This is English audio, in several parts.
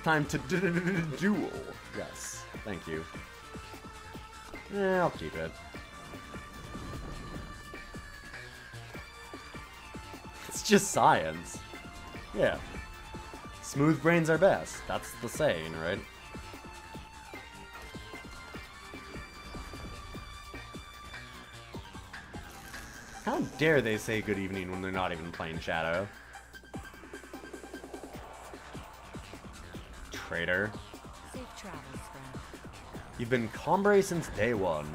time to duel. Yes, thank you. I'll keep it. It's just science. Yeah. Smooth brains are best. That's the saying, right? How dare they say good evening when they're not even playing Shadow? Traitor. Safe travels, friend. You've been Combre since day one.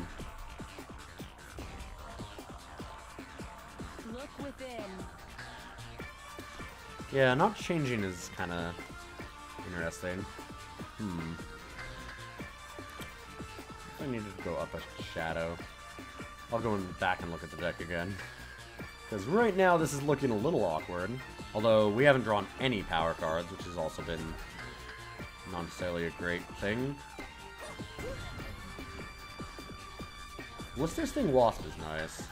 Look within. Yeah, not changing is kind of interesting. I needed to go up a Shadow. I'll go back and look at the deck again. Because right now this is looking a little awkward. Although we haven't drawn any power cards, which has also been not necessarily a great thing. Lister's Sting Wasp is nice.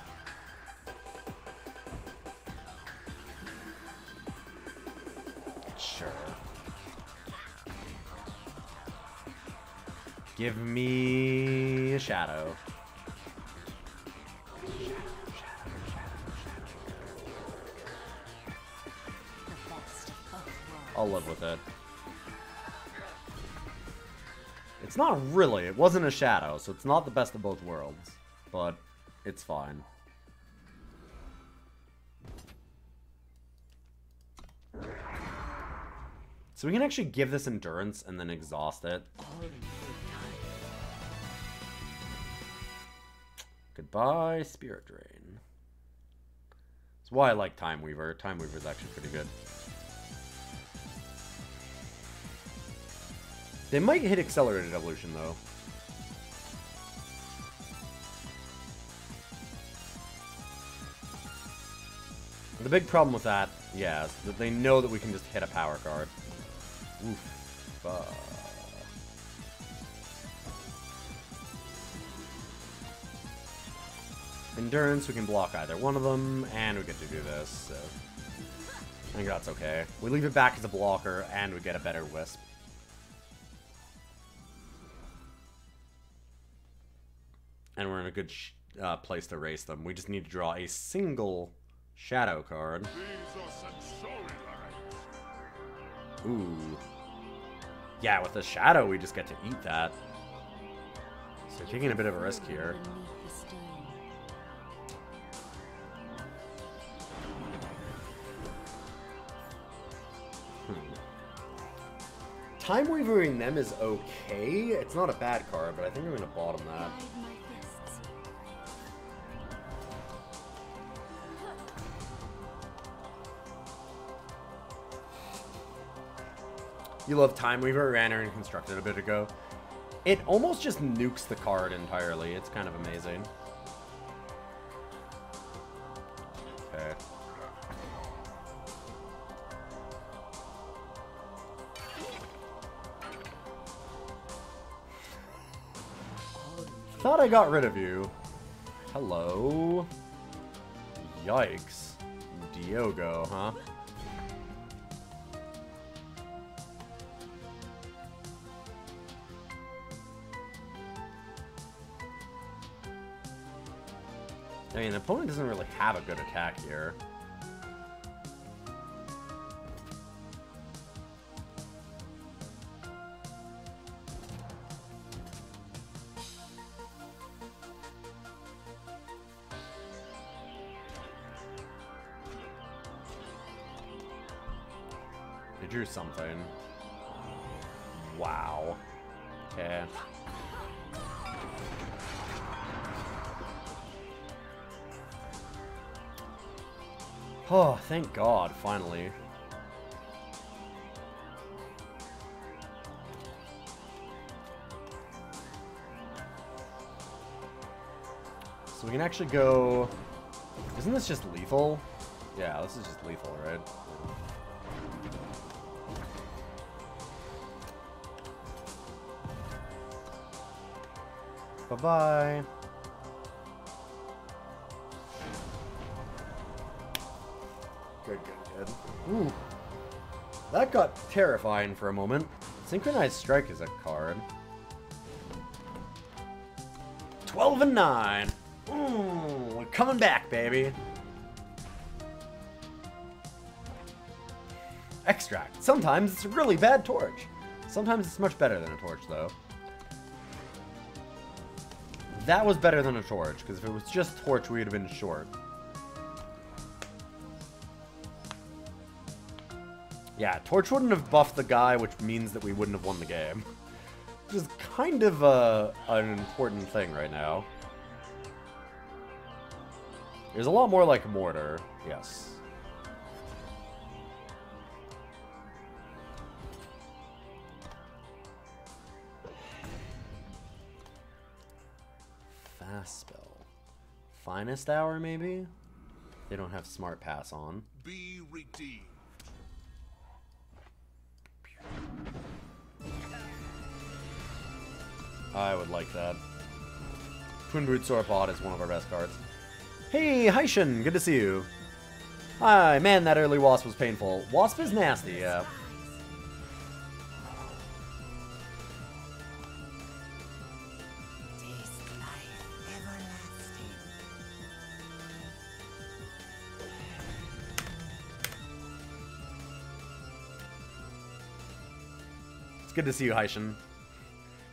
Sure. Give me a Shadow. I'll live with it. It's not really. It wasn't a Shadow, so it's not the best of both worlds. But it's fine. So we can actually give this Endurance and then exhaust it. Goodbye, Spirit Drain. That's why I like Time Weaver. Time Weaver is actually pretty good. They might hit Accelerated Evolution, though. The big problem with that, yeah, is that they know that we can just hit a power card. Oof. Endurance, we can block either one of them, and we get to do this, so I think that's okay. We leave it back as a blocker, and we get a better Wisp. And we're in a good place to race them. We just need to draw a single Shadow card. Ooh. Yeah, with the Shadow, we just get to eat that. So we're taking a bit of a risk here. Time Weavering them is okay. It's not a bad card, but I think I'm going to bottom that. You love Time Weaver, ran her and constructed a bit ago. It almost just nukes the card entirely. It's kind of amazing. Okay. Thought I got rid of you. Hello. Yikes. Diogo, huh? I mean, the opponent doesn't really have a good attack here. They drew something. Wow. Okay. Oh, thank God, finally. So we can actually go... Isn't this just lethal? Yeah, this is just lethal, right? Bye-bye. Good. Ooh. That got terrifying for a moment. Synchronized Strike is a card. 12 and 9. We're coming back, baby. Extract. Sometimes it's a really bad torch. Sometimes it's much better than a torch, though. That was better than a torch, because if it was just torch, we would have been short. Yeah, torch wouldn't have buffed the guy, which means that we wouldn't have won the game. Which is kind of an important thing right now. There's a lot more like mortar, yes. Fast spell. Finest hour, maybe? They don't have smart pass on. Be redeemed. I would like that. Twin Brute Sauropod is one of our best cards. Hey, Haishin, good to see you. Hi, man, that early Wasp was painful. Wasp is nasty, yeah. Taste life everlasting. It's good to see you, Haishin.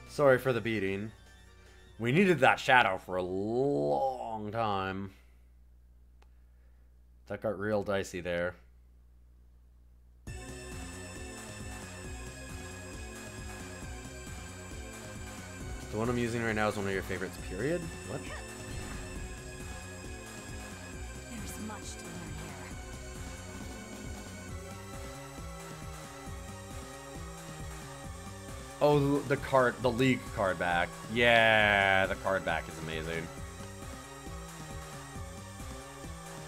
Sorry for the beating. We needed that shadow for a long time. That got real dicey there. The one I'm using right now is one of your favorites, period? What? There's much to learn here. Oh, the card, the League card back. Yeah, the card back is amazing.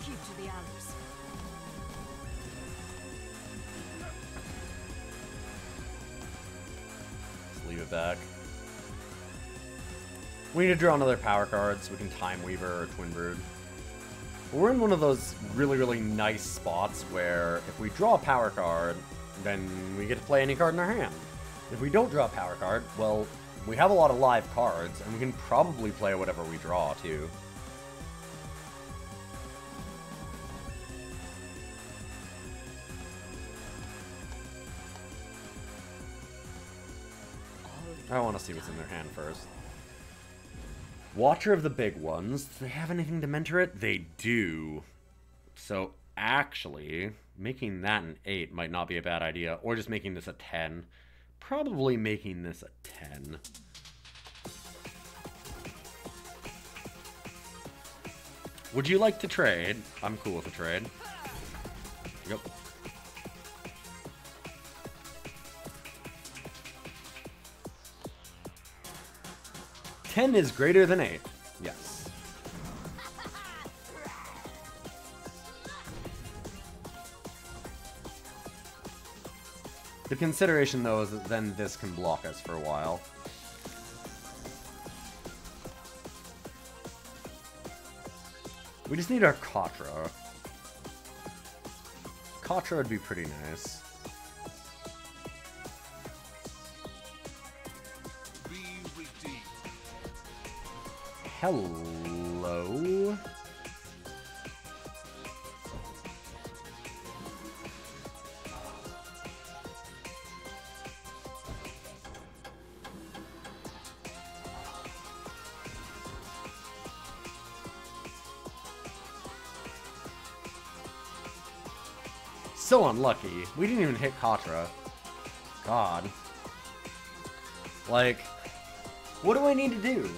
Keep to the others. Just leave it back. We need to draw another power card so we can Time Weaver or Twin Brood. We're in one of those really, really nice spots where if we draw a power card, then we get to play any card in our hand. If we don't draw a power card, well, we have a lot of live cards, and we can probably play whatever we draw, too. I want to see what's in their hand first. Watcher of the Big Ones. Do they have anything to mentor it? They do. So, actually, making that an 8 might not be a bad idea, or just making this a 10. Probably making this a 10. Would you like to trade? I'm cool with a trade. Yep. Ten is greater than 8. Yes. The consideration, though, is that then this can block us for a while. We just need our Katra. Katra would be pretty nice. Be redeemed. Hello? So unlucky. We didn't even hit Katra. God. Like, what do I need to do?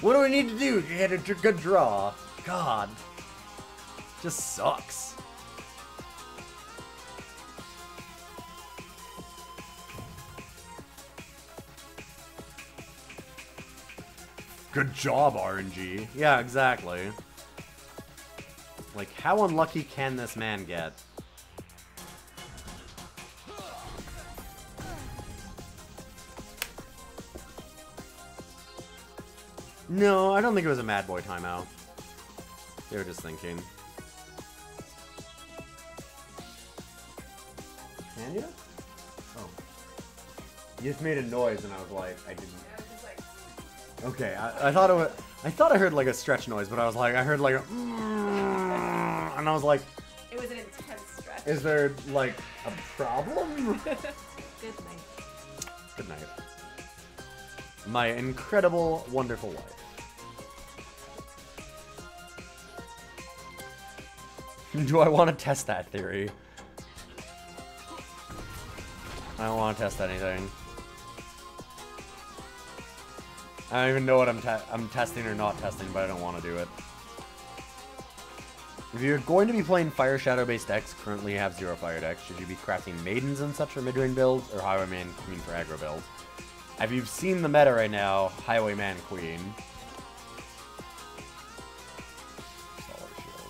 What do I need to do to get a good draw? God. Just sucks. Good job, RNG. Yeah, exactly. Like, how unlucky can this man get? No, I don't think it was a Mad Boy timeout. They were just thinking. Can you? Oh. You just made a noise, and I was like, I didn't. Okay, I thought it was. I thought I heard like a stretch noise, but I was like, I heard like a, and I was like, It was an intense stretch. is there like a problem? Good night. Good night. My incredible, wonderful life. Do I want to test that theory? I don't want to test anything. I don't even know what I'm testing or not testing, but I don't want to do it. If you're going to be playing Fire Shadow based decks, currently have 0 fire decks, should you be crafting Maidens and such for mid-range builds, or Highwayman Queen for aggro builds? If you've seen the meta right now, Highwayman Queen. Solid shield.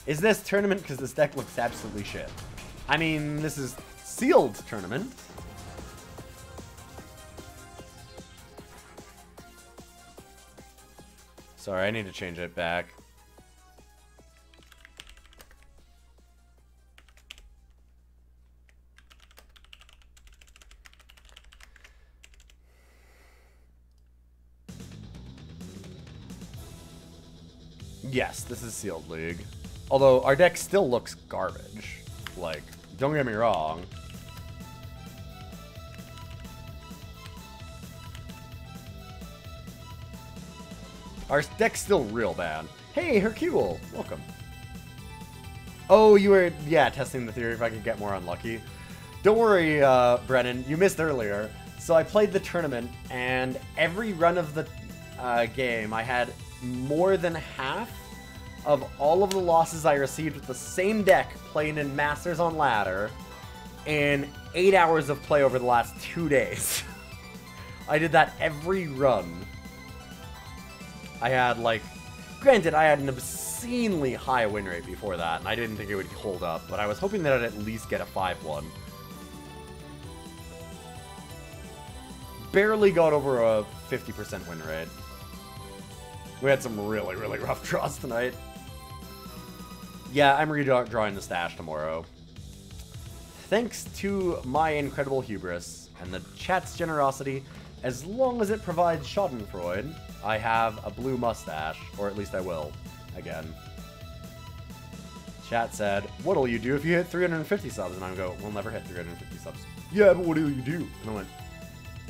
Is this tournament because this deck looks absolutely shit? I mean, this is sealed tournament. Sorry, I need to change it back. Yes, this is sealed league. Although our deck still looks garbage. Like, don't get me wrong. Our deck's still real bad. Hey, Hercule! Welcome. Oh, you were, yeah, testing the theory if I could get more unlucky. Don't worry, Brennan, you missed earlier. So I played the tournament, and every run of the game, I had more than half of all of the losses I received with the same deck playing in Masters on Ladder in 8 hours of play over the last 2 days. I did that every run. I had, like, granted, I had an obscenely high win rate before that, and I didn't think it would hold up, but I was hoping that I'd at least get a 5-1. Barely got over a 50% win rate. We had some really, really rough draws tonight. Yeah, I'm redrawing the stash tomorrow. Thanks to my incredible hubris and the chat's generosity, as long as it provides schadenfreude, I have a blue mustache, or at least I will, again. Chat said, what'll you do if you hit 350 subs? And I go, we'll never hit 350 subs. Yeah, but what'll you do? And I went,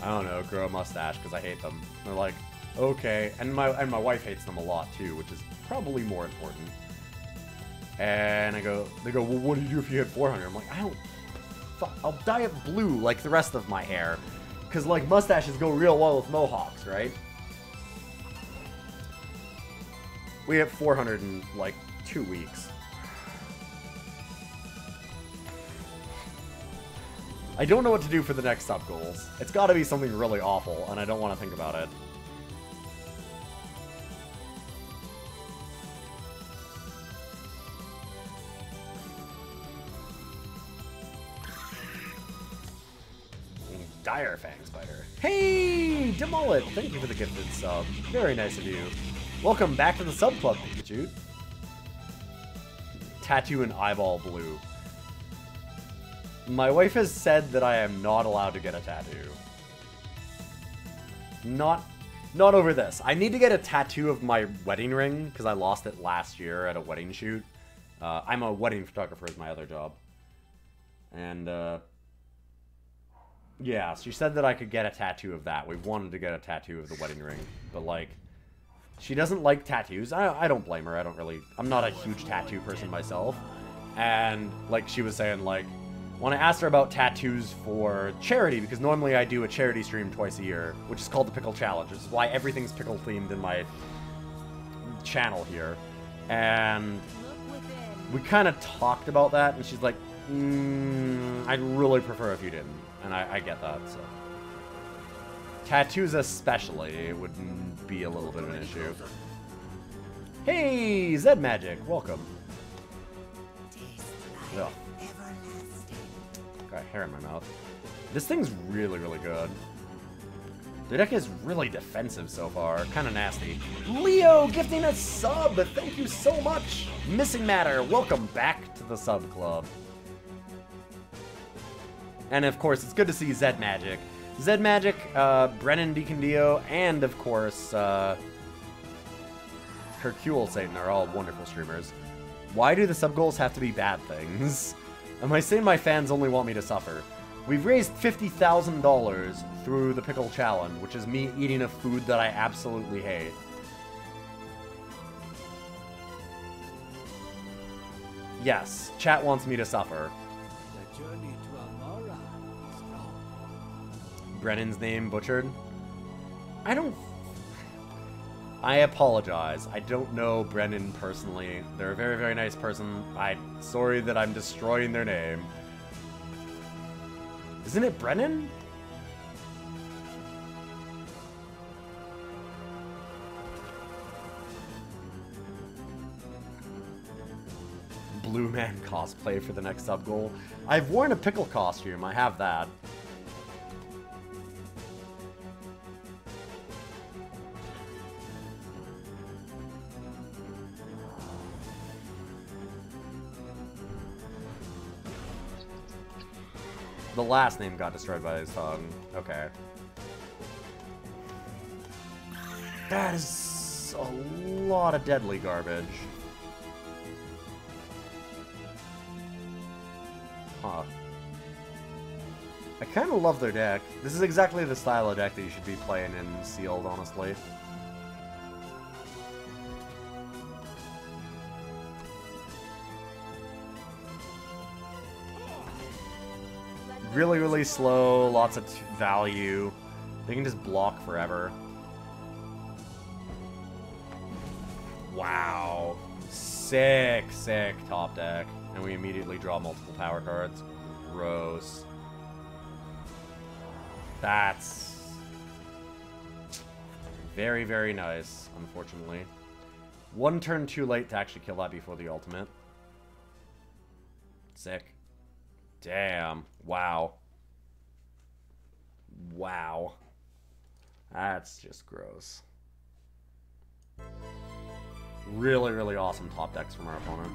I don't know, grow a mustache, because I hate them. And they're like, okay. And my wife hates them a lot, too, which is probably more important. And they go, well, what do you do if you hit 400? I'm like, I'll dye it blue like the rest of my hair. Because, like, mustaches go real well with mohawks, right? We hit 400 in, like, 2 weeks. I don't know what to do for the next sub goals. It's gotta be something really awful, and I don't want to think about it. Dire Fang Spider. Hey, Demullet! Thank you for the gifted sub. Very nice of you. Welcome back to the sub club, Pikachu. Tattoo and eyeball blue. My wife has said that I am not allowed to get a tattoo. Not over this. I need to get a tattoo of my wedding ring, because I lost it last year at a wedding shoot. I'm a wedding photographer is my other job. And, yeah, she said that I could get a tattoo of that. We wanted to get a tattoo of the wedding ring. But, like, she doesn't like tattoos. I don't blame her. I'm not a huge tattoo person myself. And, like, she was saying, like, when I asked her about tattoos for charity, because normally I do a charity stream twice a year, which is called the Pickle Challenge, which is why everything's pickle-themed in my channel here. And we kind of talked about that, and she's like, I'd really prefer if you didn't. And I get that, so. Tattoos especially would be a little bit of an issue. Hey, Zed Magic, welcome. Ugh. Got hair in my mouth. This thing's really, really good. The deck is really defensive so far. Kind of nasty. Leo gifting a sub! Thank you so much! Missing Matter, welcome back to the sub club. And of course, it's good to see Zed Magic. Zed Magic, Brennan DeCandio, and of course, Hercule Satan are all wonderful streamers. Why do the sub goals have to be bad things? Am I saying my fans only want me to suffer? We've raised $50,000 through the Pickle Challenge, which is me eating a food that I absolutely hate. Yes, chat wants me to suffer. The journey to Amara is long. Brennan's name butchered? I apologize. I don't know Brennan personally. They're a very, very nice person. I'm sorry that I'm destroying their name. Isn't it Brennan? Blue Man cosplay for the next sub goal. I've worn a pickle costume. I have that. The last name got destroyed by his tongue. Okay. That is a lot of deadly garbage. Huh. I kind of love their deck. This is exactly the style of deck that you should be playing in Sealed, honestly. Really, really slow, lots of value. They can just block forever. Wow. Sick, sick top deck. And we immediately draw multiple power cards. Gross. That's very, very nice, unfortunately. One turn too late to actually kill that before the ultimate. Sick. Damn. Wow. Wow. That's just gross. Really, really awesome top decks from our opponent.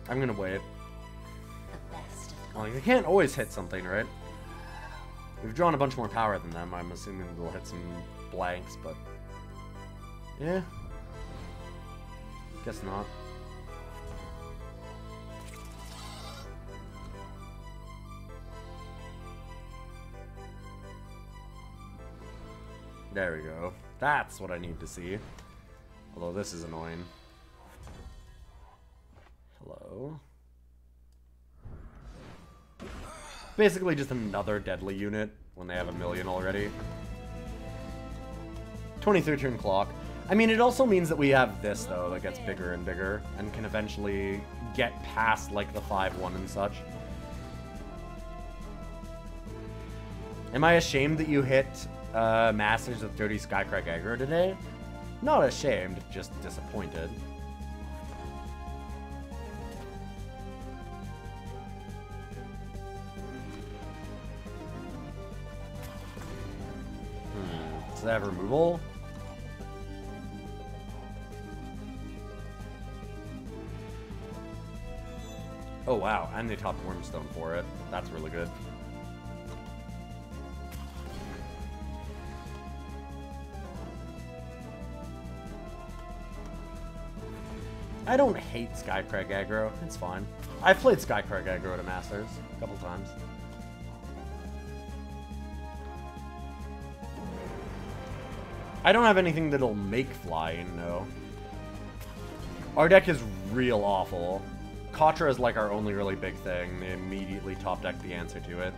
I'm gonna wait. Well, you can't always hit something, right? We've drawn a bunch more power than them. I'm assuming we'll hit some blanks, but... yeah. Guess not. There we go. That's what I need to see. Although this is annoying. Hello? Basically just another deadly unit when they have a million already. 23 turn clock. I mean, it also means that we have this, though, that gets bigger and bigger and can eventually get past, like, the 5-1 and such. Am I ashamed that you hit Masters with Dirty Skycrack aggro today? Not ashamed, just disappointed. Does that have removal? Oh wow, and they topped Wormstone for it. That's really good. I don't hate Skycrack aggro. It's fine. I've played Skycrack aggro at a Masters a couple times. I don't have anything that'll make flying, no. Our deck is real awful. Katra is like our only really big thing. They immediately top deck the answer to it.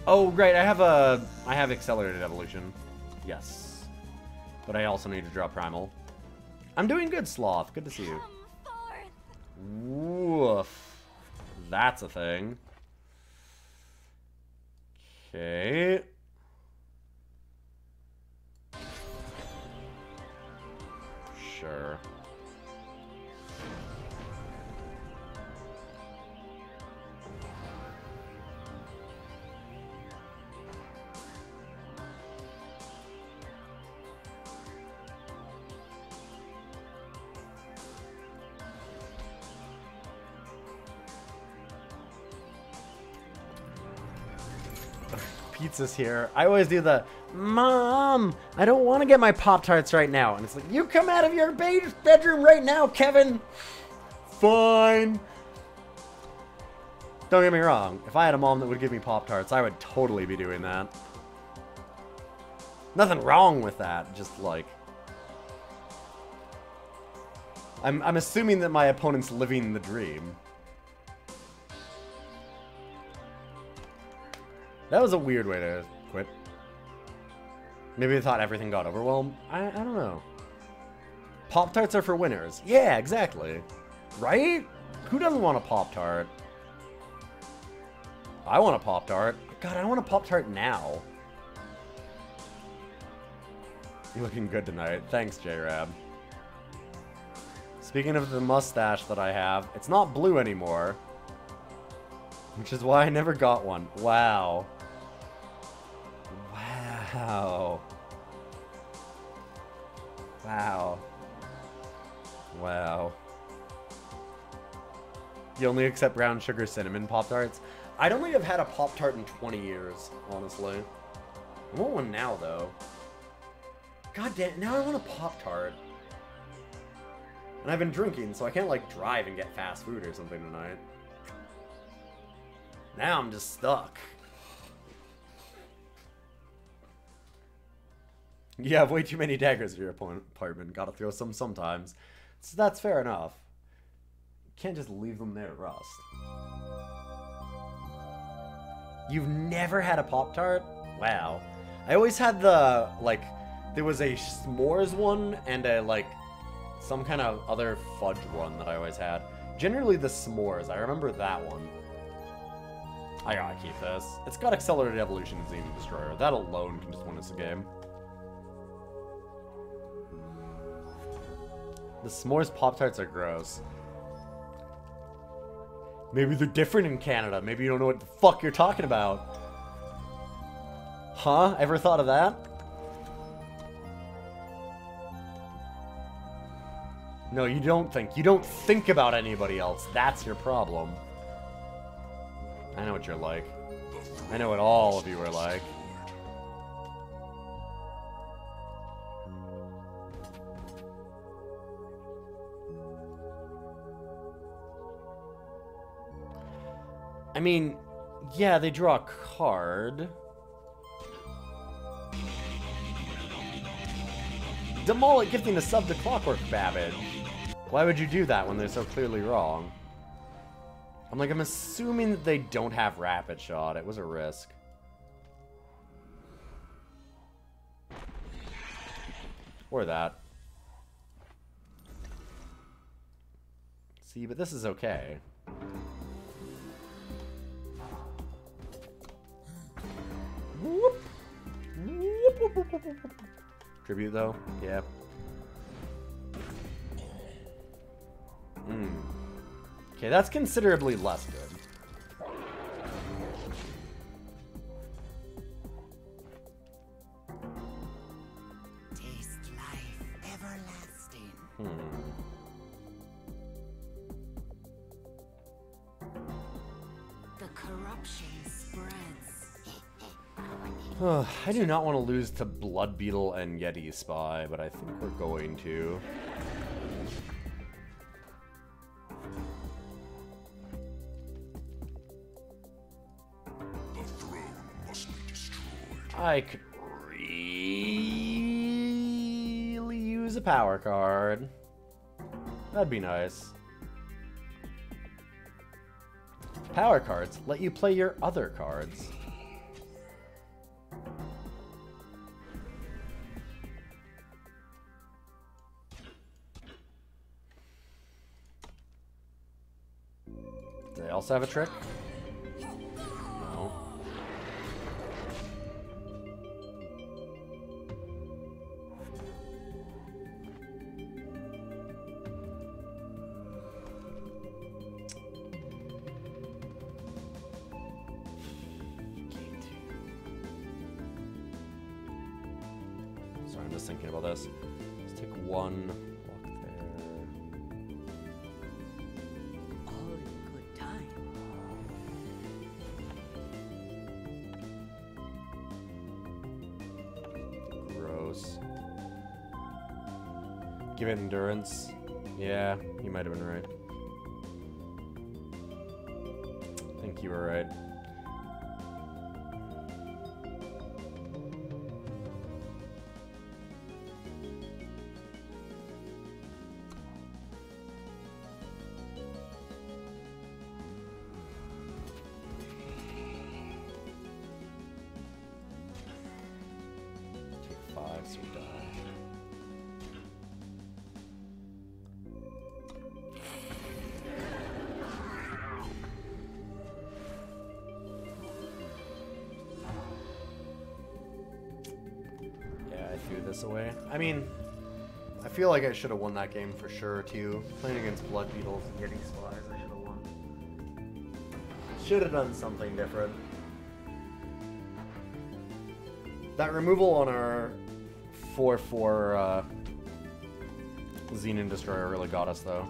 Oh, right, I have Accelerated Evolution. Yes. But I also need to draw Primal. I'm doing good, Sloth. Good to see you. Woof. That's a thing. Okay. sure. Pizza's here. I always do the, Mom, I don't want to get my Pop-Tarts right now. And it's like, you come out of your bedroom right now, Kevin. Fine. Don't get me wrong. If I had a mom that would give me Pop-Tarts, I would totally be doing that. Nothing wrong with that. Just like, I'm assuming that my opponent's living the dream. That was a weird way to quit. Maybe they thought everything got overwhelmed. I don't know. Pop-Tarts are for winners. Yeah, exactly. Right? Who doesn't want a Pop-Tart? I want a Pop-Tart. God, I want a Pop-Tart now. You're looking good tonight. Thanks, J-Rab. Speaking of the mustache that I have, it's not blue anymore. Which is why I never got one. Wow. Wow. Wow. Wow. You only accept brown sugar cinnamon Pop-Tarts? I don't think I've had a Pop-Tart in 20 years, honestly. I want one now, though. God damn, now I want a Pop-Tart. And I've been drinking, so I can't, like, drive and get fast food or something tonight. Now I'm just stuck. You have way too many daggers in your apartment. Gotta throw some sometimes. So that's fair enough. You can't just leave them there to rust. You've never had a Pop-Tart? Wow. I always had the, like, there was a s'mores one and a, like, some kind of other fudge one that I always had. Generally the s'mores. I remember that one. I gotta keep this. It's got accelerated evolution and Xeno Destroyer. That alone can just win us a game. The s'mores Pop-Tarts are gross. Maybe they're different in Canada. Maybe you don't know what the fuck you're talking about. Huh? Ever thought of that? No, you don't think. You don't think about anybody else. That's your problem. I know what you're like. I know what all of you are like. I mean, yeah, they draw a card. Demol it gifting a sub to Clockwork Babbage. Why would you do that when they're so clearly wrong? I'm assuming that they don't have Rapid Shot. It was a risk. Or that. See, but this is okay. Whoop. Whoop, whoop, whoop, whoop, whoop. Tribute, though? Yeah. Okay, that's considerably less good. Taste life everlasting. The corruption spreads. I do not want to lose to Blood Beetle and Yeti Spy, but I think we're going to. The throne must be destroyed. I could really use a power card. That'd be nice. Power cards let you play your other cards. Do they also have a trick? No. just thinking about this. Let's take one walk there. All in good time. Gross. Give it endurance. Yeah, you might have been right. I think you were right. Take 5, so die. Threw this away. I mean, I feel like I should have won that game for sure too. Playing against Blood Beetles and getting spies, I should have won. Should have done something different. That removal on our 4/4 Xenon Destroyer really got us though.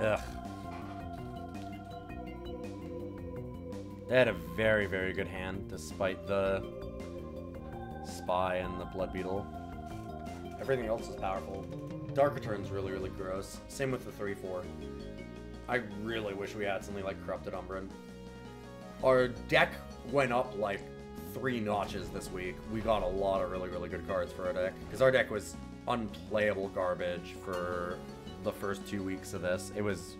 Ugh. They had a very, very good hand, despite the Spy and the Blood Beetle. Everything else is powerful. Dark Return's really, really gross. Same with the 3/4. I really wish we had something like Corrupted Umbran. Our deck went up like 3 notches this week. We got a lot of really, really good cards for our deck. Because our deck was unplayable garbage for the first 2 weeks of this. It was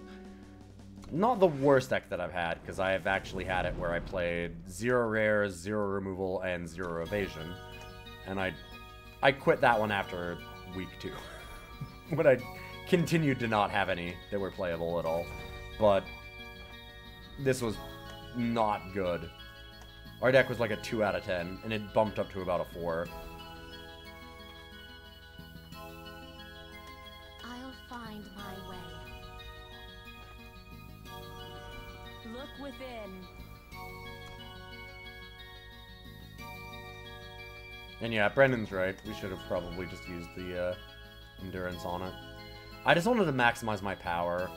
not the worst deck that I've had, because I have actually had it where I played 0 rares, 0 removal, and 0 evasion. And I quit that one after week 2. But I continued to not have any that were playable at all. But this was not good. Our deck was like a 2 out of 10, and it bumped up to about a 4. I'll find my way. Look within. And yeah, Brendan's right. We should have probably just used the endurance on it. I just wanted to maximize my power.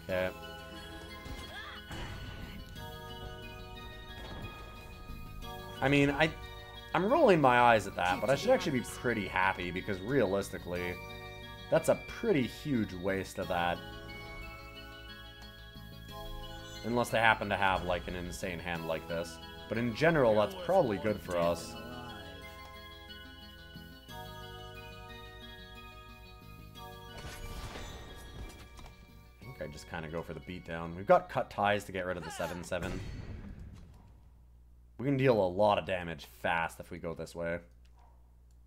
Okay. I mean, I'm rolling my eyes at that, but I should actually be pretty happy because realistically, that's a pretty huge waste of that. Unless they happen to have, like, an insane hand like this. But in general, that's probably good for us. I think I just kind of go for the beatdown. We've got Cut Ties to get rid of the 7/7. We can deal a lot of damage fast if we go this way.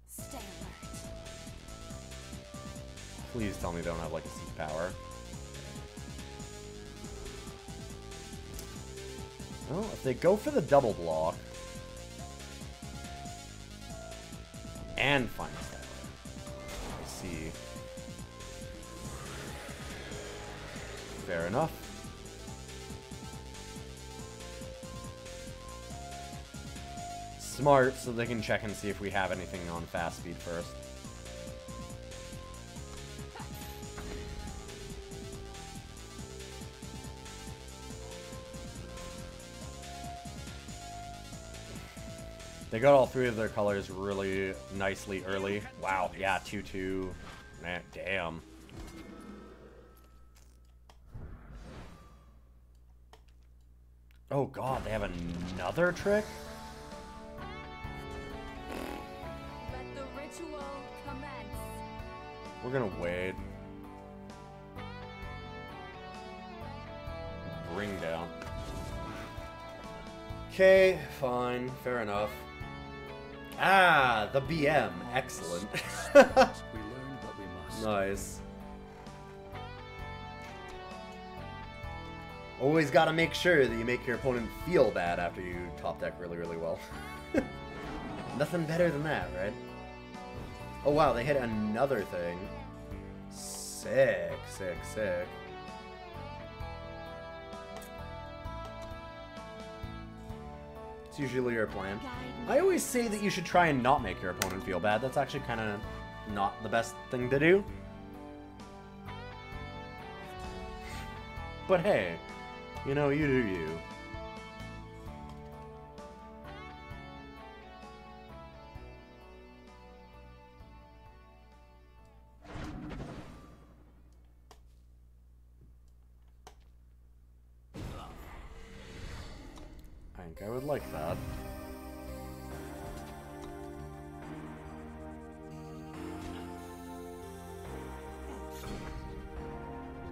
Stay alert. Please tell me they don't have, like, a Seek Power. Well, if they go for the double block and find Skylar, I see. Fair enough. Smart, so they can check and see if we have anything on fast speed first. They got all 3 of their colors really nicely early. Wow, yeah, 2/2. Man, damn. Oh god, they have another trick? Let the ritual commence. We're gonna wait. Bring down. Okay, fine, fair enough. Ah, the BM. Excellent. We learned what we must. Nice. Always gotta make sure that you make your opponent feel bad after you top deck really, really well. Nothing better than that, right? Oh wow, they hit another thing. Sick, sick, sick. It's usually your plan. Guide I always say that you should try and not make your opponent feel bad. That's actually kind of not the best thing to do. But hey, you know, you do you. I think I would like that.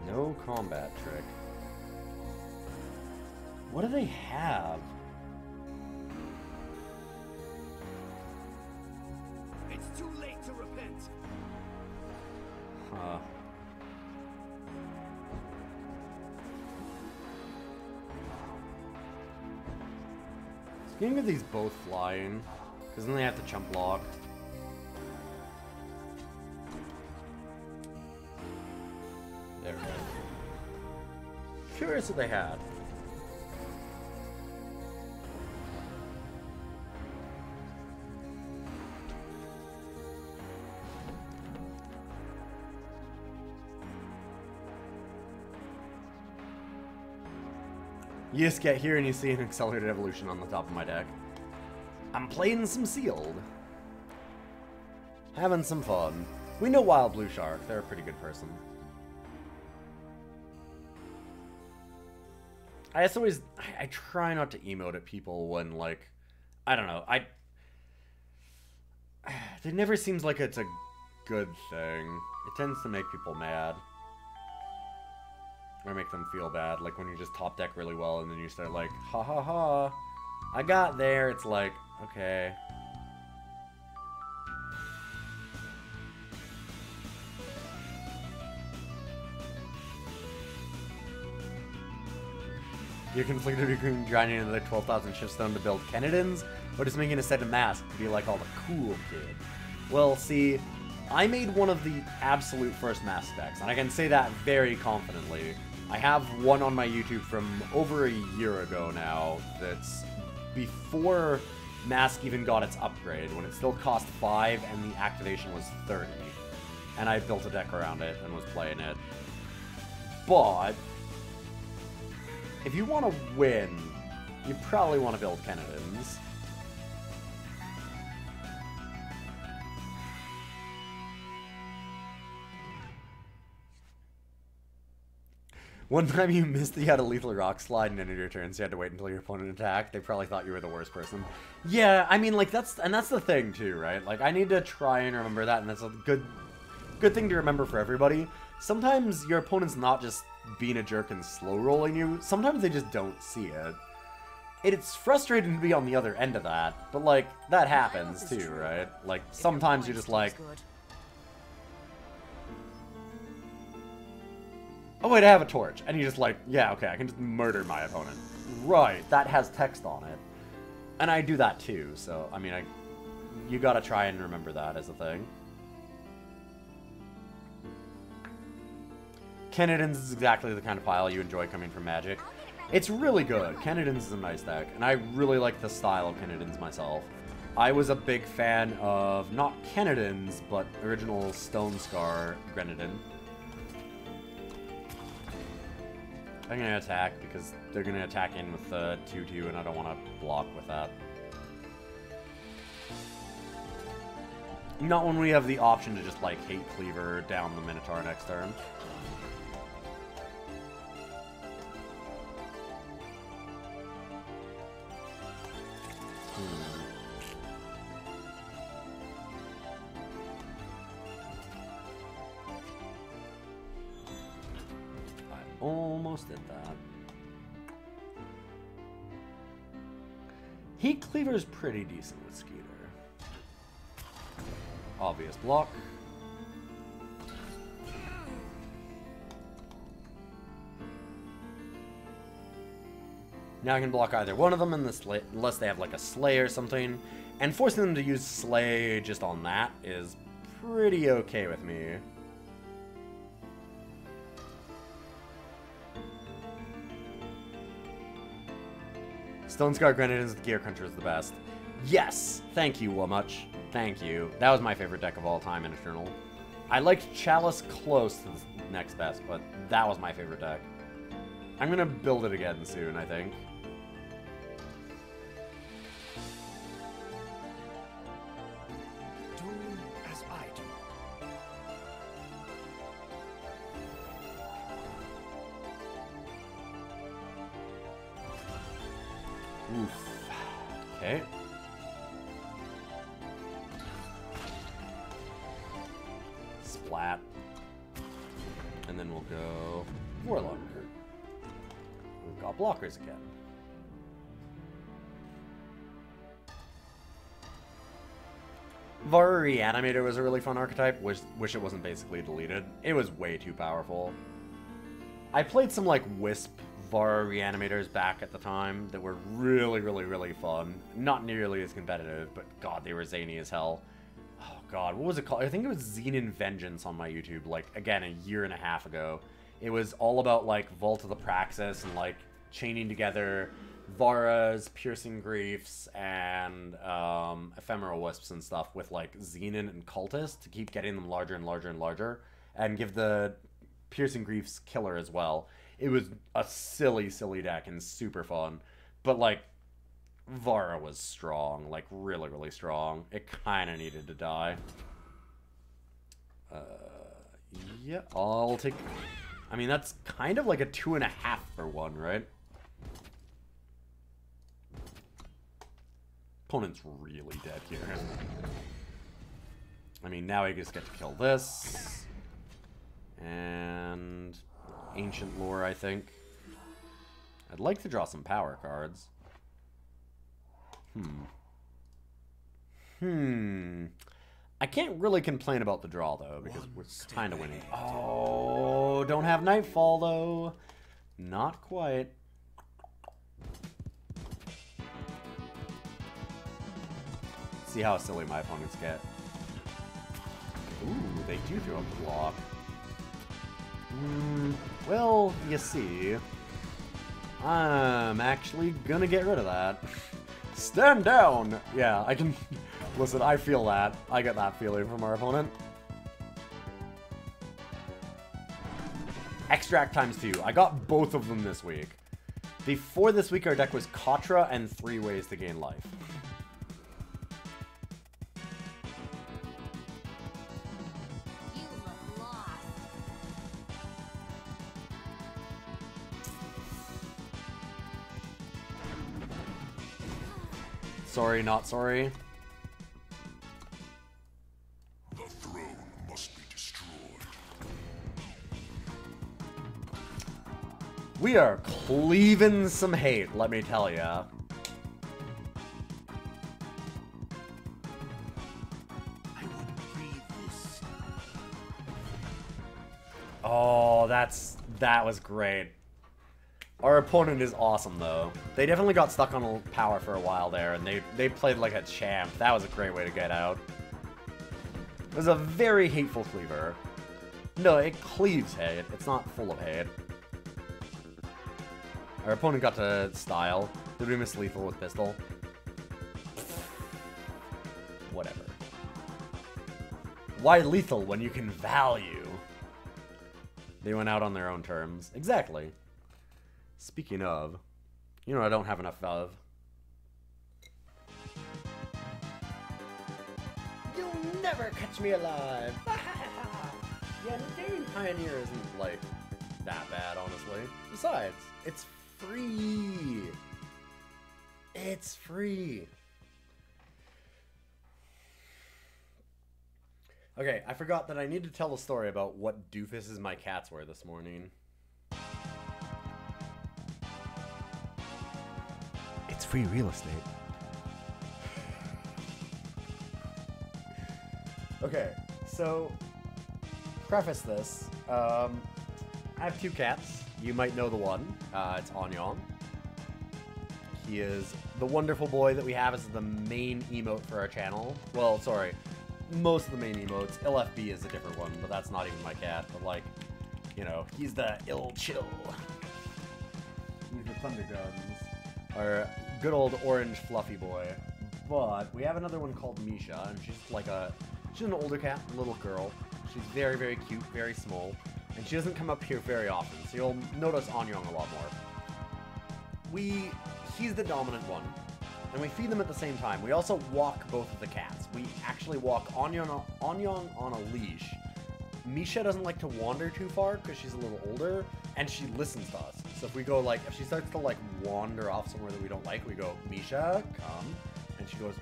No combat trick. What do they have? It's too late to repent. Huh. Can you get these both flying? Because then they have to chump block. There we go. Curious what they had. You just get here and you see an accelerated evolution on the top of my deck. I'm playing some sealed. Having some fun. We know Wild Blue Shark. They're a pretty good person. I try not to emote at people when, like, I don't know, it never seems like it's a good thing. It tends to make people mad. Or make them feel bad, like when you just top deck really well and then you start like, ha ha ha, I got there. It's like, okay. You're conflicted between grinding another 12,000 shiftstone to build Kennedans, or just making a set of masks to be like all the cool kid. Well, see, I made one of the absolute first mask decks, and I can say that very confidently. I have one on my YouTube from over a year ago now that's before Mask even got its upgrade, when it still cost 5 and the activation was 30. And I built a deck around it and was playing it. But if you want to win, you probably want to build Kennedans. One time you missed that you had a lethal rock slide and ended your turn, so you had to wait until your opponent attacked. They probably thought you were the worst person. Yeah, I mean, like, that's the thing, too, right? Like, I need to try and remember that, and that's a good thing to remember for everybody. Sometimes your opponent's not just being a jerk and slow-rolling you. Sometimes they just don't see it. It's frustrating to be on the other end of that, but, like, that happens, too, right? Like, sometimes you're just like, oh wait, I have a torch. And you're just like, yeah, okay, I can just murder my opponent. Right, that has text on it. And I do that too, so, I mean, you gotta try and remember that as a thing. Kennedans is exactly the kind of pile you enjoy coming from Magic. It's really good. Kennedans is a nice deck, and I really like the style of Kennedans myself. I was a big fan of, not Kennedans, but original Stone Scar Grenadin. I'm going to attack because they're going to attack in with the 2-2 and I don't want to block with that. Not when we have the option to just like Hate Cleaver down the Minotaur next turn. Almost did that. Heat Cleaver's pretty decent with Skeeter. Obvious block. Now I can block either one of them unless they have like a Slay or something. And forcing them to use Slay just on that is pretty okay with me. Stone Scar Grenadins with Gear Cruncher is the best. Yes! Thank you, Wamuch. Thank you. That was my favorite deck of all time in Eternal. I liked Chalice close to the next best, but that was my favorite deck. I'm gonna build it again soon, I think. Do as I do. Oof. Okay. Splat. And then we'll go Warlock. We've got blockers again. Vara Reanimator was a really fun archetype. Wish it wasn't basically deleted. It was way too powerful. I played some like Wisp Vara Reanimators back at the time that were really, really, really fun. Not nearly as competitive, but god, they were zany as hell. Oh god, what was it called? I think it was Xenon Vengeance on my YouTube, like, again, a year and a half ago. It was all about, like, Vault of the Praxis and, like, chaining together Varas, Piercing Griefs, and Ephemeral Wisps and stuff with, like, Xenon and Cultist to keep getting them larger and larger and larger, and give the Piercing Griefs killer as well. It was a silly, silly deck and super fun. But, like, Vara was strong. Like, really, really strong. It kind of needed to die. Yeah, I'll take... I mean, that's kind of like a 2.5 for 1, right? Opponent's really dead here. I mean, now I just get to kill this. And... Ancient Lore, I think. I'd like to draw some power cards. I can't really complain about the draw, though, because we're kind of winning. Oh, don't have Nightfall, though. Not quite. See how silly my opponents get. Ooh, they do throw a block. Well, you see, I'm actually gonna get rid of that. Stand down! Yeah, I can... Listen, I feel that. I get that feeling from our opponent. Extract ×2. I got both of them this week. Before this week, our deck was Katra and 3 ways to gain life. You look lost. Sorry, not sorry. The throne must be destroyed. We are cleaving some hate, let me tell ya. I would breathe this. Oh, that was great. Our opponent is awesome, though. They definitely got stuck on power for a while there, and they played like a champ. That was a great way to get out. It was a very hateful cleaver. No, it cleaves hate. It's not full of hate. Our opponent got to style. Did we miss lethal with pistol? Whatever. Why lethal when you can value? They went out on their own terms. Exactly. Speaking of, you know what I don't have enough of? You'll never catch me alive! Yeah, the Daring Pioneer isn't, like, that bad, honestly. Besides, it's free! It's free! Okay, I forgot that I need to tell a story about what doofuses my cats were this morning. It's free real estate. Okay, so, preface this. I have 2 cats. You might know the one. It's Ilyon. He is the wonderful boy that we have as the main emote for our channel. Well, sorry, most of the main emotes. LFB is a different one, but that's not even my cat. But, like, you know, he's the ill chill. He's the Thunder Guns. Our good old orange fluffy boy. But we have another one called Misha, and she's an older cat, little girl. She's very, very cute, very small, and she doesn't come up here very often, so you'll notice Anyong a lot more. He's the dominant one, and we feed them at the same time. We also walk both of the cats. We actually walk Anyong on a leash. Misha doesn't like to wander too far because she's a little older, and she listens to us. So if we go, like, if she starts to, like, wander off somewhere that we don't like, we go, Misha, come. And she goes,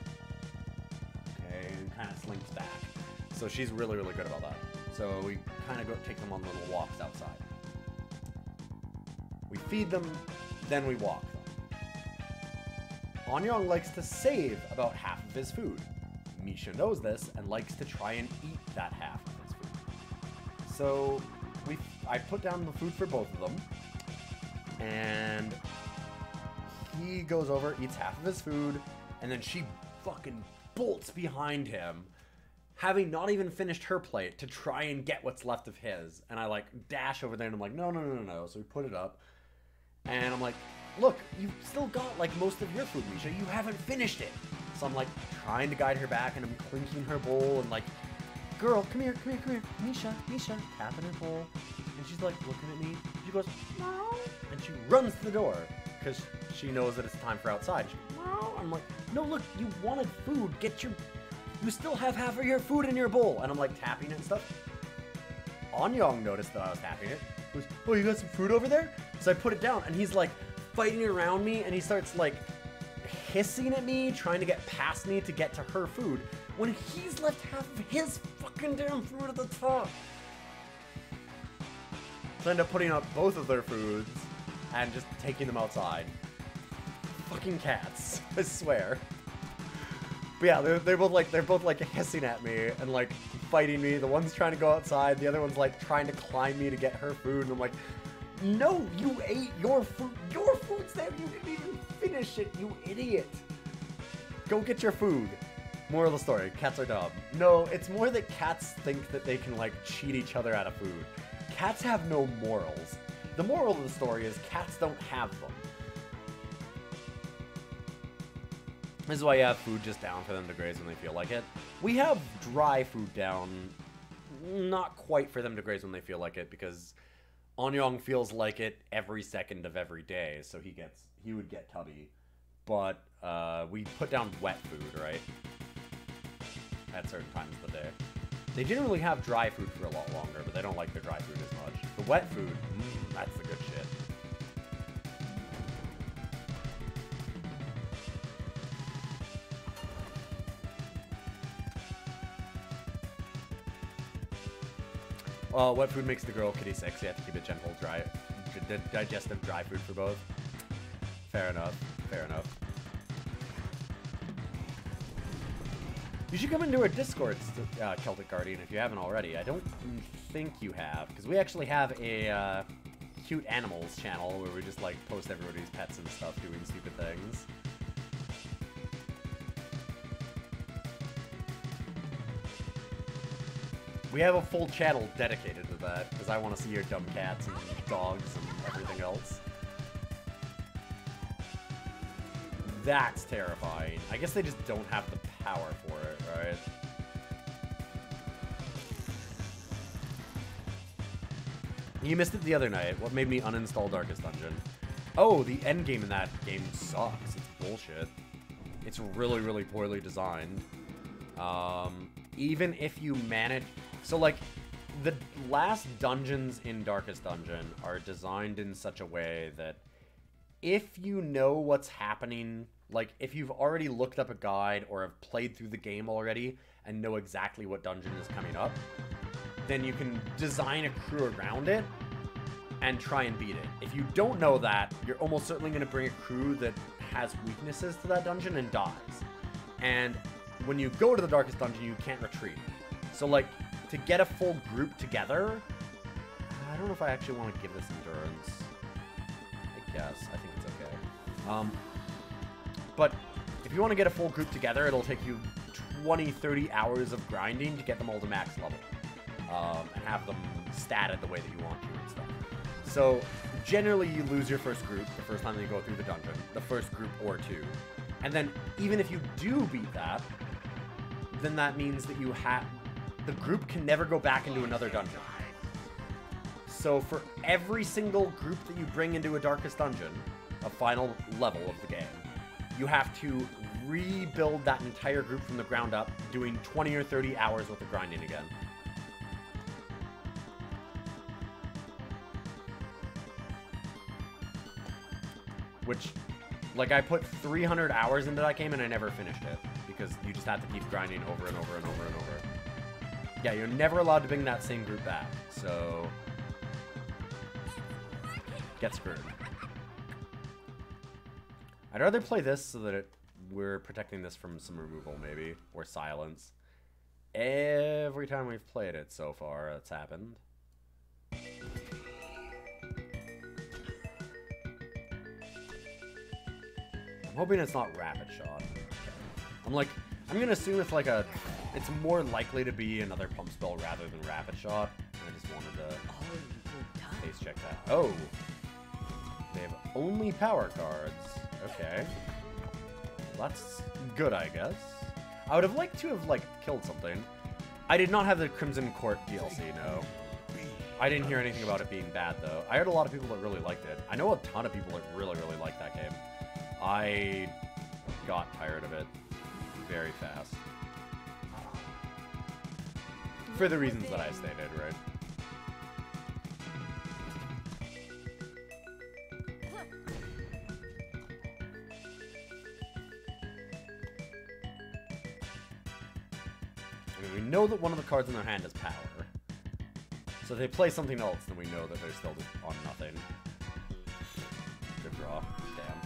okay, and kind of slinks back. So she's really, really good about that. So we kind of go take them on little walks outside. We feed them, then we walk them. Anyong likes to save about half of his food. Misha knows this and likes to try and eat that half of his food. So I put down the food for both of them, and he goes over, eats half of his food, and then she fucking bolts behind him, having not even finished her plate, to try and get what's left of his. And I, like, dash over there, and I'm like, no. So we put it up, and I'm like, look, you've still got, like, most of your food, Misha. You haven't finished it. So I'm, like, trying to guide her back, and I'm clinking her bowl, and, like, girl, come here. Misha, tapping her bowl. And she's, like, looking at me. She goes, no. And she runs to the door, because she knows that it's time for outside. She goes, no. I'm like, no, look, you wanted food. You still have half of your food in your bowl. And I'm, like, tapping it and stuff. Anyong noticed that I was tapping it. He goes, oh, you got some food over there? So I put it down, and he's, like, fighting around me, and he starts, like, hissing at me, trying to get past me to get to her food, when he's left half of his fucking damn food at the top. So I end up putting up both of their foods and just taking them outside. Fucking cats, I swear. But yeah, they're both like hissing at me and like fighting me. The one's trying to go outside, the other one's like trying to climb me to get her food, and I'm like, no, you ate your food. Your food's there. You didn't even finish it, you idiot. Go get your food. Moral of the story, cats are dumb. No, it's more that cats think that they can, like, cheat each other out of food. Cats have no morals. The moral of the story is cats don't have them. This is why you have food just down for them to graze when they feel like it. We have dry food down, not quite for them to graze when they feel like it, because Anyong feels like it every second of every day, so he would get tubby. But we put down wet food, right? At certain times of the day. They generally have dry food for a lot longer, but they don't like their dry food as much. The wet food, that's the good shit. Well, wet food makes the girl kitty sick, so you have to keep it gentle, dry, digestive dry food for both. Fair enough. You should come into our Discord, Celtic Guardian, if you haven't already. I don't think you have, because we actually have a cute animals channel where we just, like, post everybody's pets and stuff doing stupid things. We have a full channel dedicated to that, because I want to see your dumb cats and dogs and everything else. That's terrifying. I guess they just don't have the power for it, right? You missed it the other night. What made me uninstall Darkest Dungeon? Oh, the endgame in that game sucks. It's bullshit. It's really, really poorly designed. Even if you manage... So, like, the last dungeons in Darkest Dungeon are designed in such a way that if you know what's happening, like, if you've already looked up a guide or have played through the game already and know exactly what dungeon is coming up, then you can design a crew around it and try and beat it. If you don't know that, you're almost certainly going to bring a crew that has weaknesses to that dungeon and dies. And when you go to the Darkest Dungeon, you can't retreat. So, like, to get a full group together, I don't know if I actually want to give this endurance. I guess. I think it's okay. But if you want to get a full group together, it'll take you 20, 30 hours of grinding to get them all to max level. And have them statted the way that you want to and stuff. So generally you lose your first group the first time you go through the dungeon, the first group or two. And then even if you do beat that, then that means that the group can never go back into another dungeon. So for every single group that you bring into a Darkest Dungeon, a final level of the game, you have to rebuild that entire group from the ground up, doing 20 or 30 hours worth of grinding again. Which, like, I put 300 hours into that game and I never finished it, because you just have to keep grinding over and over and over and over. Yeah, you're never allowed to bring that same group back, so get screwed. I'd rather play this so that we're protecting this from some removal, maybe, or silence. Every time we've played it so far, it's happened. I'm hoping it's not Rapid Shot. I'm gonna assume it's like it's more likely to be another Pump Spell rather than Rapid Shot. I just wanted to base check that. Oh! They have only power cards. Okay. That's good, I guess. I would have liked to have, like, killed something. I did not have the Crimson Court DLC, no. I didn't hear anything about it being bad, though. I heard a lot of people that really liked it. I know a ton of people that really, really liked that game. I got tired of it very fast. For the reasons that I stated, right? I mean, we know that one of the cards in their hand is power. So if they play something else, then we know that they're still just on nothing. Good draw. Damn.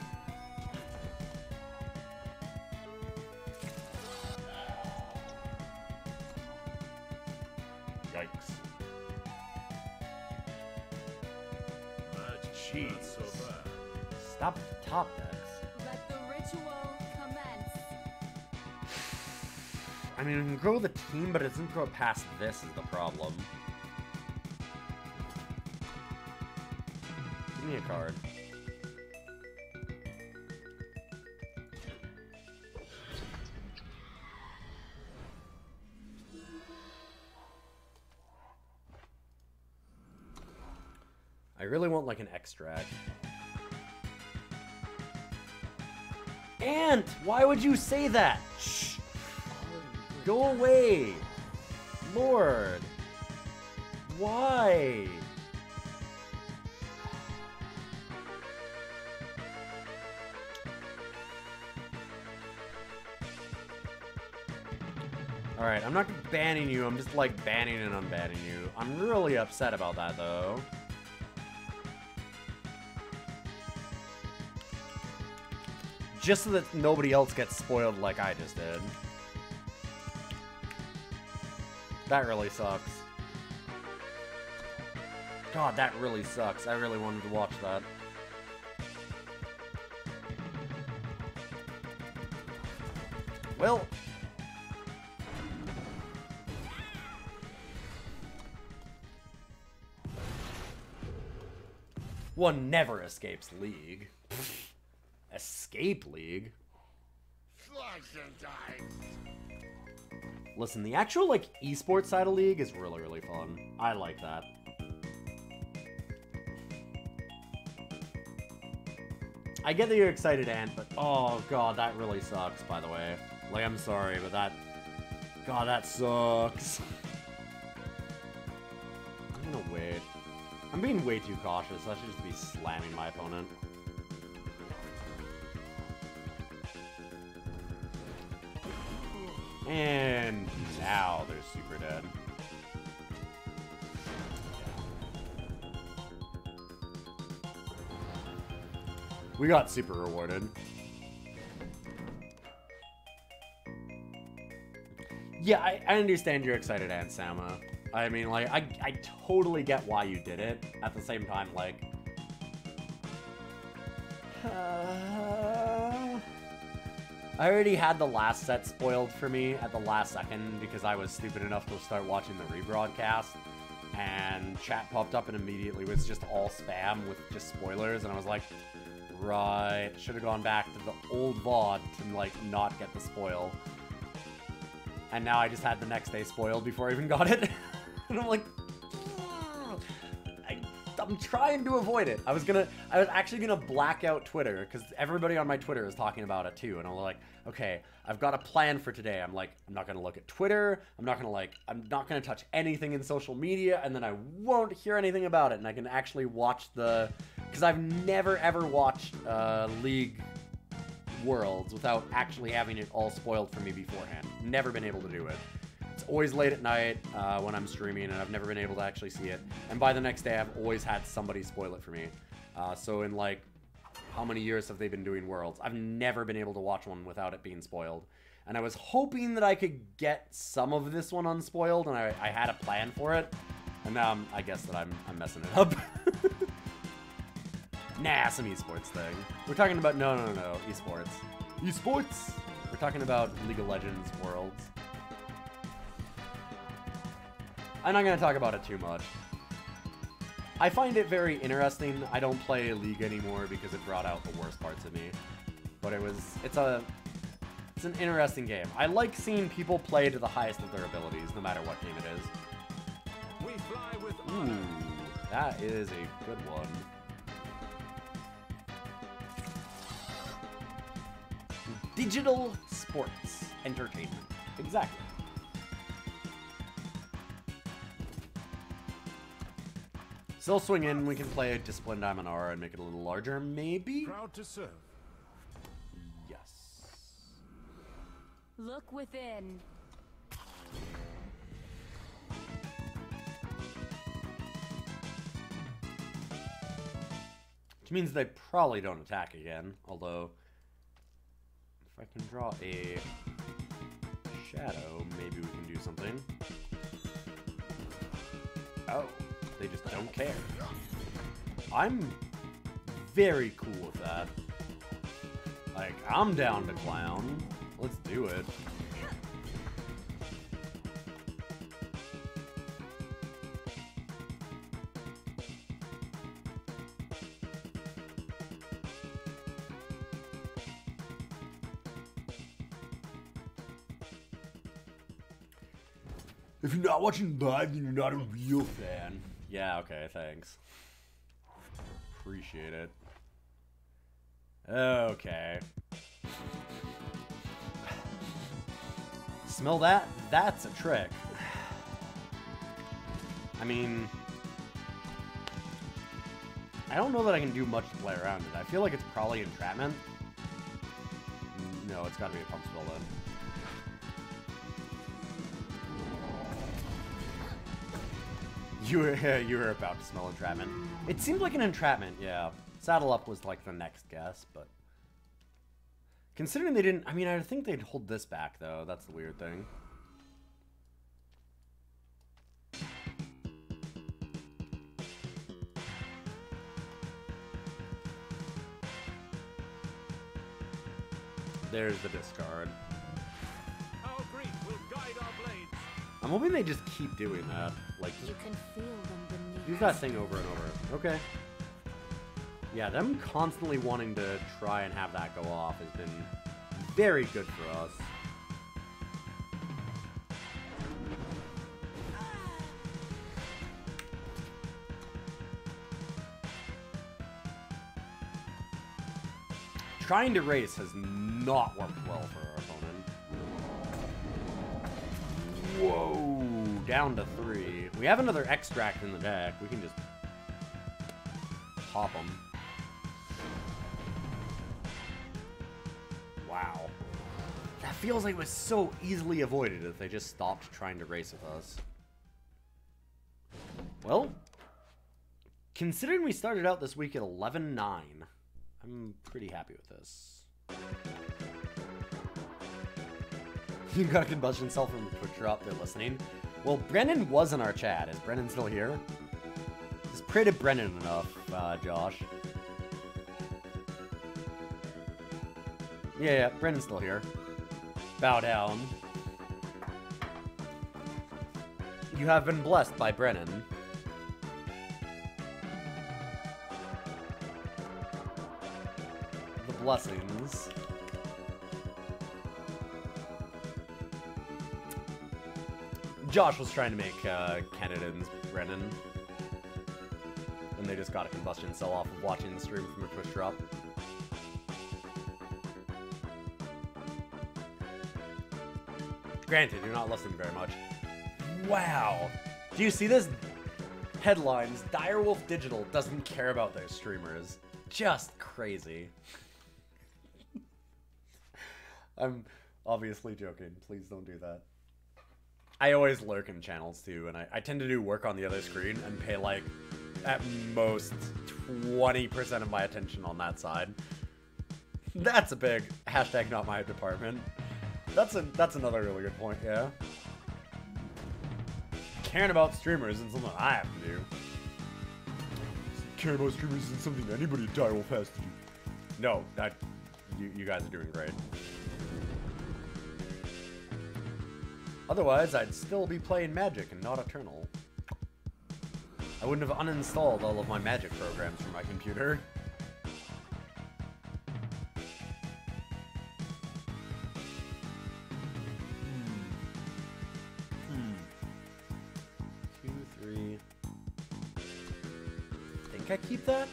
Yikes. Jeez. Stop the top decks. Let the ritual commence. I mean, it can grow the team, but it doesn't grow past this is the problem. Give me a card. I really want, like, an extract. Ant! Why would you say that? Shh! Go away! Lord! Why? Alright, I'm not banning you, I'm just, like, banning and unbanning you. I'm really upset about that, though. Just so that nobody else gets spoiled like I just did. That really sucks. God, that really sucks. I really wanted to watch that. Well... one never escapes League. Escape League? Listen, the actual, like, esports side of League is really, really fun. I like that. I get that you're excited, Ant, but oh god, that really sucks, by the way. Like, I'm sorry, but that... God, that sucks. I'm gonna wait. I'm being way too cautious. I should just be slamming my opponent. And now they're super dead. We got super rewarded. Yeah, I understand you're excited, Aunt Sama. I mean, like, I totally get why you did it. At the same time, like... I already had the last set spoiled for me at the last second because I was stupid enough to start watching the rebroadcast. and chat popped up and immediately was just all spam with just spoilers, and I was like, right, should have gone back to the old VOD to, like, not get the spoil. And now I just had the next day spoiled before I even got it. And I'm like, I'm trying to avoid it. I was actually gonna black out Twitter, because everybody on my Twitter is talking about it too, and I'm like, okay, I've got a plan for today. I'm like, I'm not gonna look at Twitter, I'm not gonna touch anything in social media, and then I won't hear anything about it, and I can actually watch because I've never ever watched League Worlds without actually having it all spoiled for me beforehand. Never been able to do it. It's always late at night when I'm streaming, and I've never been able to actually see it. And by the next day, I've always had somebody spoil it for me. So in, like, how many years have they been doing Worlds? I've never been able to watch one without it being spoiled. And I was hoping that I could get some of this one unspoiled, and I had a plan for it. And now I guess that I'm messing it up. Nah, some esports thing. We're talking about, no, esports. Esports? We're talking about League of Legends Worlds. I'm not going to talk about it too much. I find it very interesting. I don't play League anymore because it brought out the worst parts of me. But it's an interesting game. I like seeing people play to the highest of their abilities, no matter what game it is. We fly with Ooh, that is a good one. Digital sports entertainment. Exactly. Still swing in, we can play a Disciplined Imanara and make it a little larger, maybe? proud to serve. Yes. Look within. Which means they probably don't attack again, although if I can draw a shadow, maybe we can do something. Oh, they just don't care. I'm very cool with that. Like, I'm down to clown. Let's do it. If you're not watching live, then you're not a real fan. Yeah, okay, thanks. Appreciate it. Okay. Smell that? That's a trick. I mean, I don't know that I can do much to play around it. I feel like it's probably entrapment. No, it's gotta be a pump spell then. You were about to smell entrapment. It seemed like an entrapment, yeah. Saddle up was like the next guess, but considering they didn't, I mean, I think they'd hold this back though. That's the weird thing. There's the discard. Our grief will guide our blades. I'm hoping they just keep doing that. Like, You can feel them beneath. use that thing over and over. Okay. Yeah, them constantly wanting to try and have that go off has been very good for us. Trying to race has not worked well for our opponent. Whoa, down to 3. We have another extract in the deck. We can just pop them. Wow. That feels like it was so easily avoided if they just stopped trying to race with us. Well, considering we started out this week at 11-9, I'm pretty happy with this. You got a combustion cell from the Twitch drop. They're listening. Well, Brennan was in our chat. Is Brennan still here? Just pray to Brennan enough, Josh. Yeah, Brennan's still here. Bow down. You have been blessed by Brennan. blessings. Josh was trying to make Canadians Brennan. And they just got a combustion cell off of watching the stream from a Twitch drop. Granted, you're not listening very much. Wow! Do you see this? Headlines, Direwolf Digital doesn't care about their streamers. Just crazy. I'm obviously joking. Please don't do that. I always lurk in channels too, and I tend to do work on the other screen and pay like at most 20% of my attention on that side. That's a big hashtag not my department. That's another really good point, yeah. Caring about streamers isn't something I have to do. Caring about streamers isn't something anybody at Direwolf has to do. No, you guys are doing great. Otherwise, I'd still be playing Magic and not Eternal. I wouldn't have uninstalled all of my Magic programs from my computer. I keep that?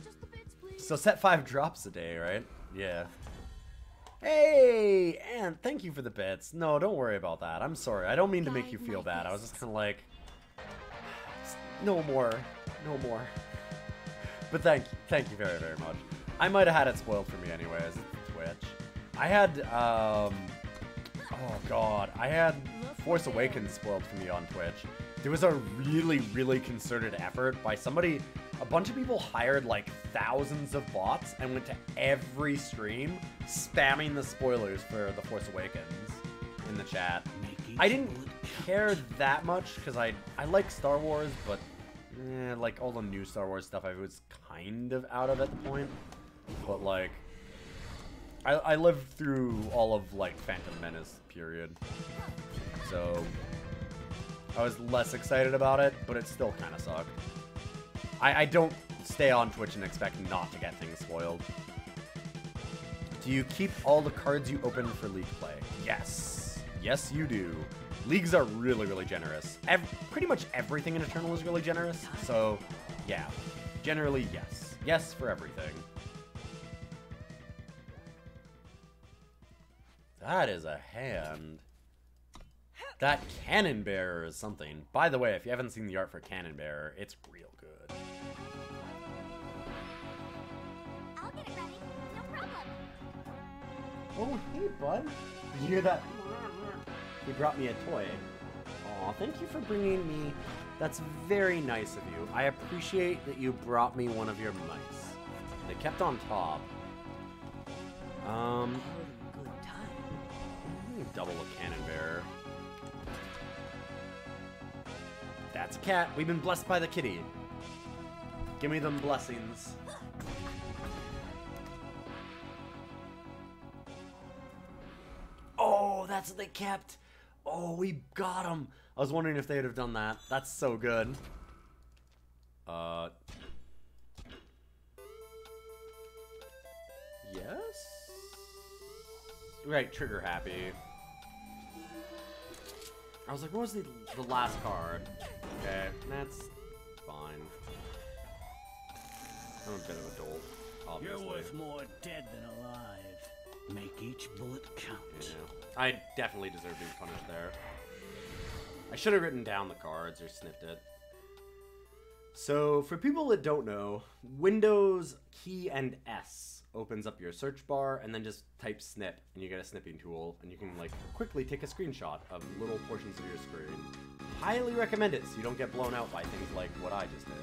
Just the bits, please. So set 5 drops a day, right? Yeah. Hey, and thank you for the bits. No, don't worry about that. I'm sorry. I don't mean to make you feel bad. I was just kind of like, no more, no more. But thank you very, very much. I might have had it spoiled for me anyways. It's Twitch. I had, oh god, I had Force Awakens spoiled for me on Twitch. There was a really, really concerted effort by somebody. A bunch of people hired like thousands of bots and went to every stream spamming the spoilers for The Force Awakens in the chat. I didn't care that much because I like Star Wars, but like all the new Star Wars stuff I was kind of out of at the point. But like, I lived through all of like Phantom Menace period, so I was less excited about it, but it still kind of sucked. I don't stay on Twitch and expect not to get things spoiled. Do you keep all the cards you open for League play? Yes. Yes, you do. Leagues are really, really generous. Pretty much everything in Eternal is really generous, so yeah. Generally, yes. Yes for everything. That is a hand. That Cannon Bearer is something. By the way, if you haven't seen the art for Cannon Bearer, it's real good. I'll get it ready. No problem. Oh, hey, bud. Did you hear that? He brought me a toy. Aw, thank you for bringing me. That's very nice of you. I appreciate that you brought me one of your mice. They kept on top. Good time. Double a Cannon Bearer. That's a cat. We've been blessed by the kitty. Give me them blessings. Oh, that's what they kept. Oh, we got them. I was wondering if they'd have done that. That's so good. Yes? Right, trigger happy. I was like, what was the last card? Okay, that's fine. I'm a bit of a dolt, obviously. You're worth more dead than alive. Make each bullet count. Yeah, I definitely deserve to be punished there. I should have written down the cards or snipped it. So, for people that don't know, Windows key and S opens up your search bar, and then just type snip, and you get a snipping tool, and you can like quickly take a screenshot of little portions of your screen. Highly recommend it so you don't get blown out by things like what I just did.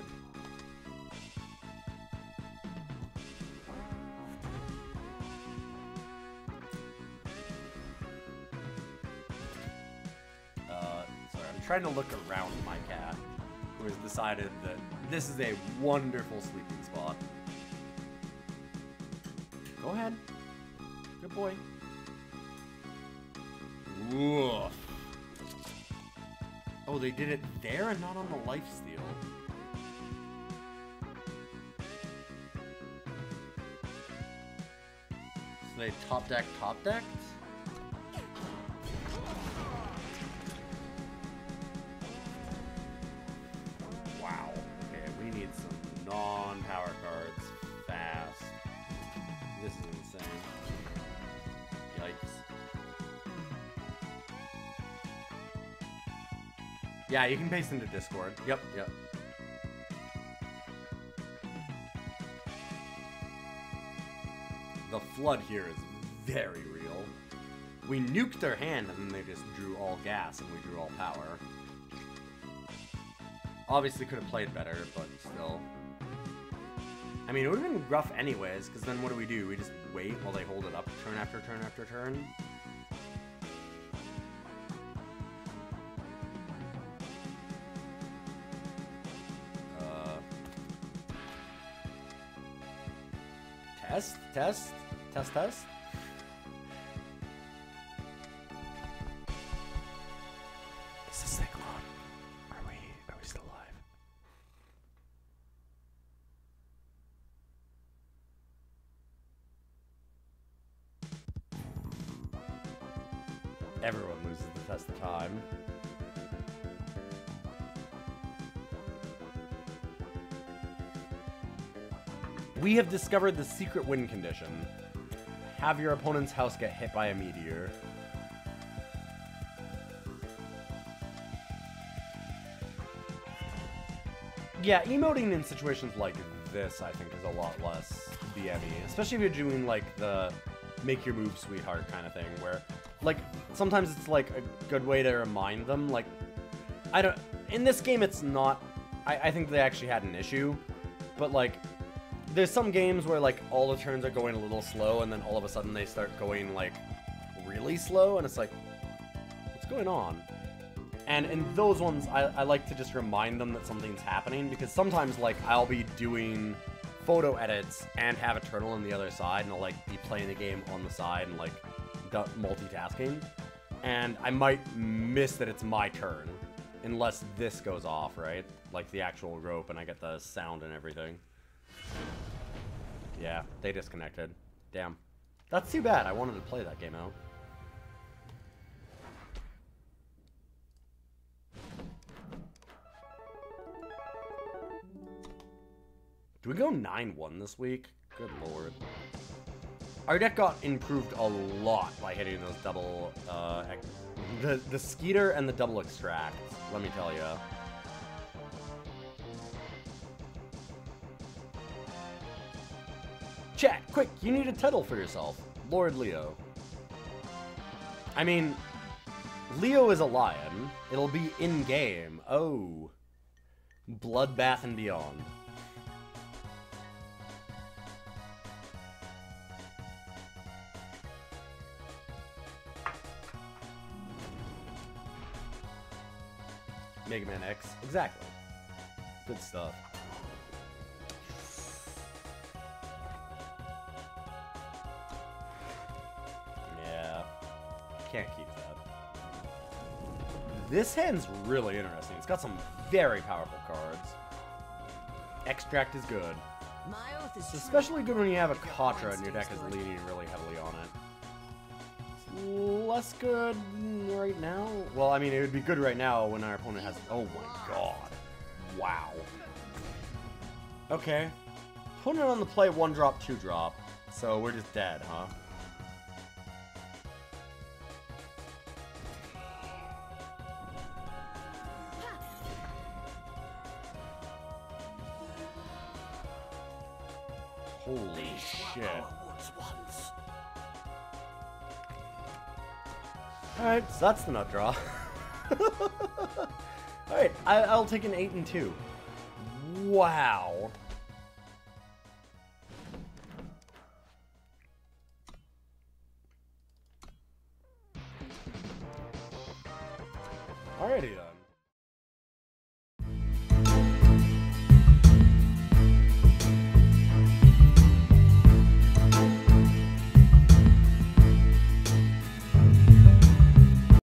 Sorry, I'm trying to look around my cat, who has decided that this is a wonderful sleeping spot. Go ahead. Good boy. Woof. Oh, they did it there and not on the lifesteal. they top decked? Wow. Okay, we need some non-power cards fast. This is insane. Yikes. Yeah, you can paste into Discord. Yep. The flood here is very real. We nuked their hand and then they just drew all gas and we drew all power. Obviously could have played better, but still. I mean, it would have been rough anyways, because then what do? We just wait while they hold it up turn after turn after turn? Test? Is this thing on? Are we still live? Everyone loses the test of time. We have discovered the secret win condition. Have your opponent's house get hit by a meteor. Yeah, emoting in situations like this, I think, is a lot less BME. Especially if you're doing, like, the make your move, sweetheart kind of thing, where, like, sometimes it's, like, a good way to remind them, like, in this game, it's not, I think they actually had an issue, but, like, there's some games where, like, all the turns are going a little slow, and then all of a sudden they start going, like, really slow, and it's like, what's going on? And in those ones, I like to just remind them that something's happening, because sometimes, like, I'll be doing photo edits and have a turtle on the other side, and I'll, like, be playing the game on the side and, like, multitasking, and I might miss that it's my turn, unless this goes off, right? Like, the actual rope, and I get the sound and everything. Yeah, they disconnected. Damn. That's too bad. I wanted to play that game out. Do we go 9-1 this week? Good lord. Our deck got improved a lot by hitting those double, the Skeeter and the double extract, let me tell ya. Chat, quick, you need a title for yourself. Lord Leo. I mean, Leo is a lion. It'll be in-game. Oh. Bloodbath and Beyond. Mega Man X. Exactly. Good stuff. Yeah. Can't keep that. This hand's really interesting. It's got some very powerful cards. Extract is good. It's especially good when you have a Katra and your deck is leaning really heavily on it. Less good right now? Well, I mean, it would be good right now when our opponent has... Oh my god. Wow. Okay. Opponent on the play, 1-drop, 2-drop. So we're just dead, huh? Holy shit. Alright, so that's the nut draw. Alright, I'll take an 8 and 2. Wow. Alrighty then.